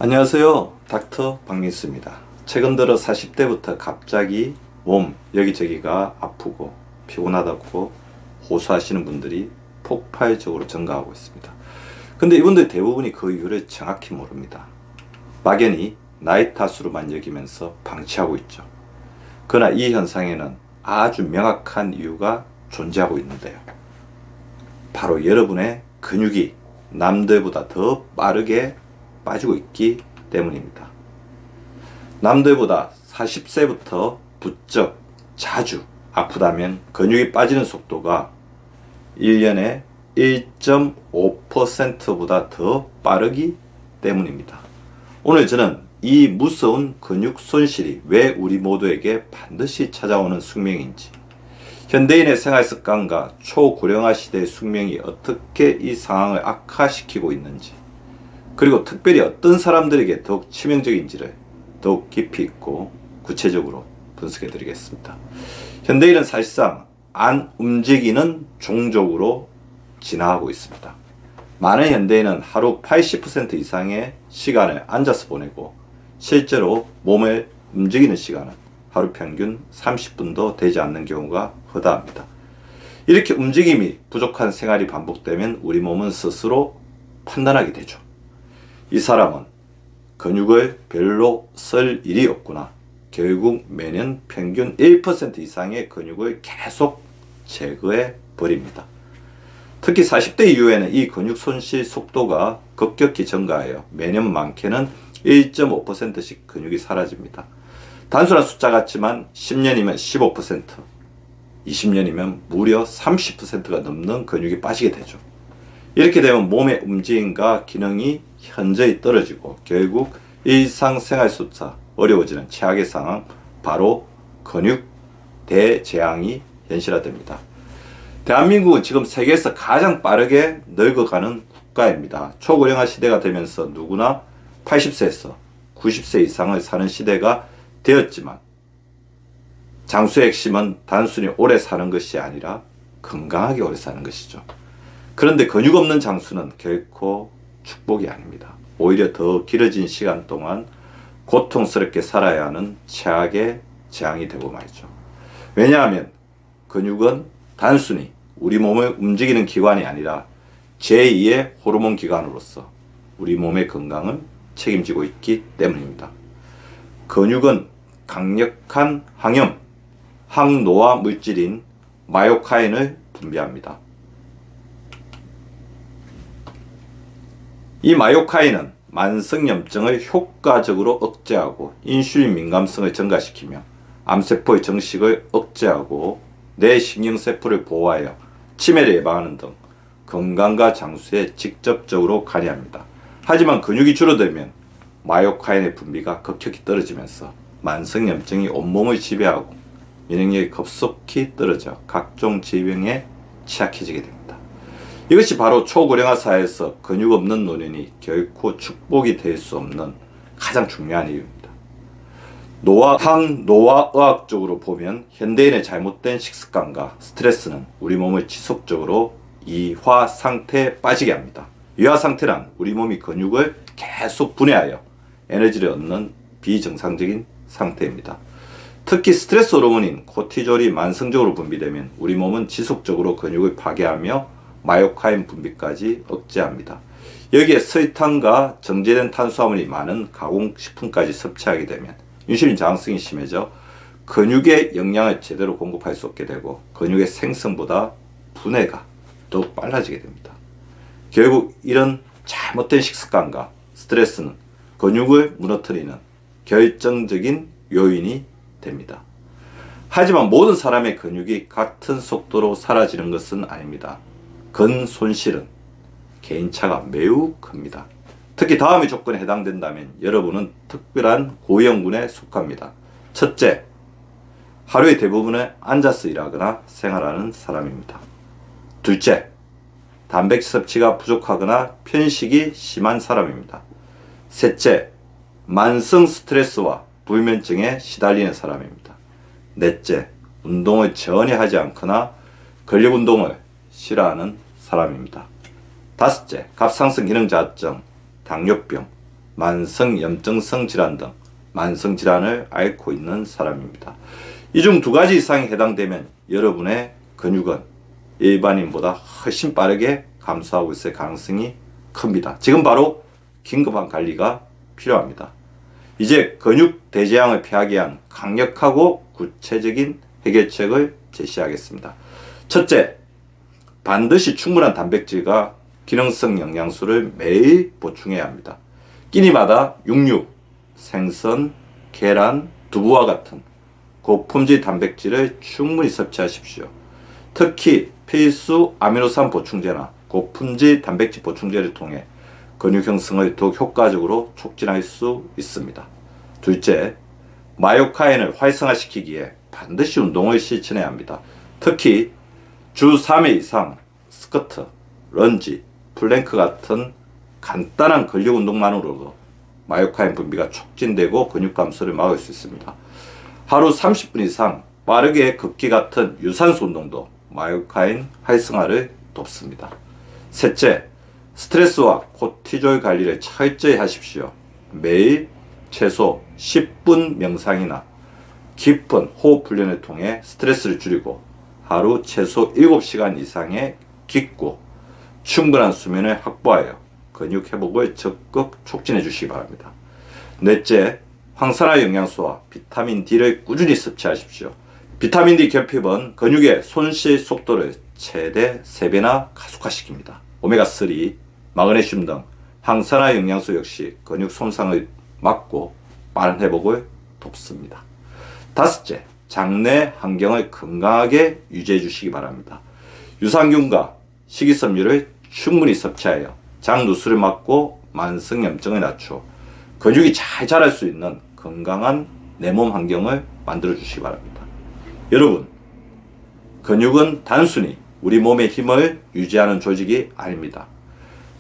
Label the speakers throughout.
Speaker 1: 안녕하세요. 닥터 박민수입니다. 최근 들어 40대부터 갑자기 몸 여기저기가 아프고 피곤하다고 호소하시는 분들이 폭발적으로 증가하고 있습니다. 근데 이분들 대부분이 그 이유를 정확히 모릅니다. 막연히 나이 탓으로만 여기면서 방치하고 있죠. 그러나 이 현상에는 아주 명확한 이유가 존재하고 있는데요. 바로 여러분의 근육이 남들보다 더 빠르게 빠지고 있기 때문입니다. 남들보다 40세부터 부쩍 자주 아프다면 근육이 빠지는 속도가 1년에 1.5%보다 더 빠르기 때문입니다. 오늘 저는 이 무서운 근육 손실이 왜 우리 모두에게 반드시 찾아오는 숙명인지, 현대인의 생활 습관과 초고령화 시대의 숙명이 어떻게 이 상황을 악화시키고 있는지, 그리고 특별히 어떤 사람들에게 더욱 치명적인지를 더욱 깊이 있고 구체적으로 분석해 드리겠습니다. 현대인은 사실상 안 움직이는 종족으로 진화하고 있습니다. 많은 현대인은 하루 80% 이상의 시간을 앉아서 보내고 실제로 몸을 움직이는 시간은 하루 평균 30분도 되지 않는 경우가 허다합니다. 이렇게 움직임이 부족한 생활이 반복되면 우리 몸은 스스로 판단하게 되죠. 이 사람은 근육을 별로 쓸 일이 없구나. 결국 매년 평균 1% 이상의 근육을 계속 제거해 버립니다. 특히 40대 이후에는 이 근육 손실 속도가 급격히 증가하여 매년 많게는 1.5%씩 근육이 사라집니다. 단순한 숫자 같지만 10년이면 15%, 20년이면 무려 30%가 넘는 근육이 빠지게 되죠. 이렇게 되면 몸의 움직임과 기능이 현저히 떨어지고 결국 일상생활조차 어려워지는 최악의 상황, 바로 근육 대재앙이 현실화됩니다. 대한민국은 지금 세계에서 가장 빠르게 늙어가는 국가입니다. 초고령화 시대가 되면서 누구나 80세에서 90세 이상을 사는 시대가 되었지만 장수의 핵심은 단순히 오래 사는 것이 아니라 건강하게 오래 사는 것이죠. 그런데 근육 없는 장수는 결코 축복이 아닙니다. 오히려 더 길어진 시간 동안 고통스럽게 살아야 하는 최악의 재앙이 되고 말이죠. 왜냐하면 근육은 단순히 우리 몸을 움직이는 기관이 아니라 제2의 호르몬 기관으로서 우리 몸의 건강을 책임지고 있기 때문입니다. 근육은 강력한 항염, 항노화 물질인 마요카인을 분비합니다. 이 마요카인은 만성염증을 효과적으로 억제하고 인슐린 민감성을 증가시키며 암세포의 정식을 억제하고 뇌신경세포를 보호하여 치매를 예방하는 등 건강과 장수에 직접적으로 관여합니다. 하지만 근육이 줄어들면 마요카인의 분비가 급격히 떨어지면서 만성염증이 온몸을 지배하고 면역력이 급속히 떨어져 각종 질병에 취약해지게 됩니다. 이것이 바로 초고령화 사회에서 근육 없는 노년이 결코 축복이 될 수 없는 가장 중요한 이유입니다. 항노화의학적으로 보면 현대인의 잘못된 식습관과 스트레스는 우리 몸을 지속적으로 이화 상태에 빠지게 합니다. 이화 상태란 우리 몸이 근육을 계속 분해하여 에너지를 얻는 비정상적인 상태입니다. 특히 스트레스 호르몬인 코티졸이 만성적으로 분비되면 우리 몸은 지속적으로 근육을 파괴하며 마요카인 분비까지 억제합니다. 여기에 설탕과 정제된 탄수화물이 많은 가공식품까지 섭취하게 되면 인슐린 저항성이 심해져 근육에 영양을 제대로 공급할 수 없게 되고 근육의 생성보다 분해가 더욱 빨라지게 됩니다. 결국 이런 잘못된 식습관과 스트레스는 근육을 무너뜨리는 결정적인 요인이 됩니다. 하지만 모든 사람의 근육이 같은 속도로 사라지는 것은 아닙니다. 근 손실은 개인차가 매우 큽니다. 특히 다음의 조건에 해당된다면 여러분은 특별한 고위험군에 속합니다. 첫째, 하루의 대부분을 앉아서 일하거나 생활하는 사람입니다. 둘째, 단백질 섭취가 부족하거나 편식이 심한 사람입니다. 셋째, 만성 스트레스와 불면증에 시달리는 사람입니다. 넷째, 운동을 전혀 하지 않거나 근력 운동을 싫어하는 사람입니다. 다섯째, 갑상선 기능 저하증, 당뇨병, 만성 염증성 질환 등 만성 질환을 앓고 있는 사람입니다. 이 중 2가지 이상이 해당되면 여러분의 근육은 일반인보다 훨씬 빠르게 감소하고 있을 가능성이 큽니다. 지금 바로 긴급한 관리가 필요합니다. 이제 근육 대재앙을 피하기 위한 강력하고 구체적인 해결책을 제시하겠습니다. 첫째, 반드시 충분한 단백질과 기능성 영양소를 매일 보충해야 합니다. 끼니마다 육류, 생선, 계란, 두부와 같은 고품질 단백질을 충분히 섭취하십시오. 특히 필수 아미노산 보충제나 고품질 단백질 보충제를 통해 근육 형성을 더욱 효과적으로 촉진할 수 있습니다. 둘째, 마요카인을 활성화시키기 위해 반드시 운동을 실천해야 합니다. 특히 주 3회 이상 스쿼트, 런지, 플랭크 같은 간단한 근력 운동만으로도 마요카인 분비가 촉진되고 근육 감소를 막을 수 있습니다. 하루 30분 이상 빠르게 걷기 같은 유산소 운동도 마요카인 활성화를 돕습니다. 셋째, 스트레스와 코티졸 관리를 철저히 하십시오. 매일 최소 10분 명상이나 깊은 호흡 훈련을 통해 스트레스를 줄이고 하루 최소 7시간 이상의 깊고 충분한 수면을 확보하여 근육 회복을 적극 촉진해 주시기 바랍니다. 넷째, 황산화 영양소와 비타민 D를 꾸준히 섭취하십시오. 비타민 D 결핍은 근육의 손실 속도를 최대 3배나 가속화시킵니다. 오메가3, 마그네슘 등 항산화 영양소 역시 근육 손상을 막고 빠른 회복을 돕습니다. 다섯째, 장내 환경을 건강하게 유지해 주시기 바랍니다. 유산균과 식이섬유를 충분히 섭취하여 장 누수를 막고 만성 염증을 낮추어 근육이 잘 자랄 수 있는 건강한 내 몸 환경을 만들어 주시기 바랍니다. 여러분, 근육은 단순히 우리 몸의 힘을 유지하는 조직이 아닙니다.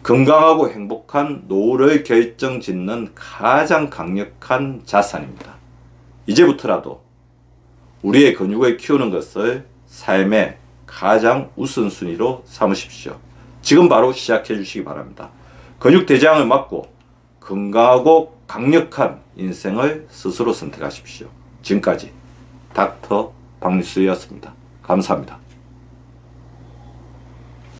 Speaker 1: 건강하고 행복한 노후를 결정짓는 가장 강력한 자산입니다. 이제부터라도 우리의 근육을 키우는 것을 삶의 가장 우선순위로 삼으십시오. 지금 바로 시작해 주시기 바랍니다. 근육 대장을 막고 건강하고 강력한 인생을 스스로 선택하십시오. 지금까지 닥터 박리수였습니다. 감사합니다.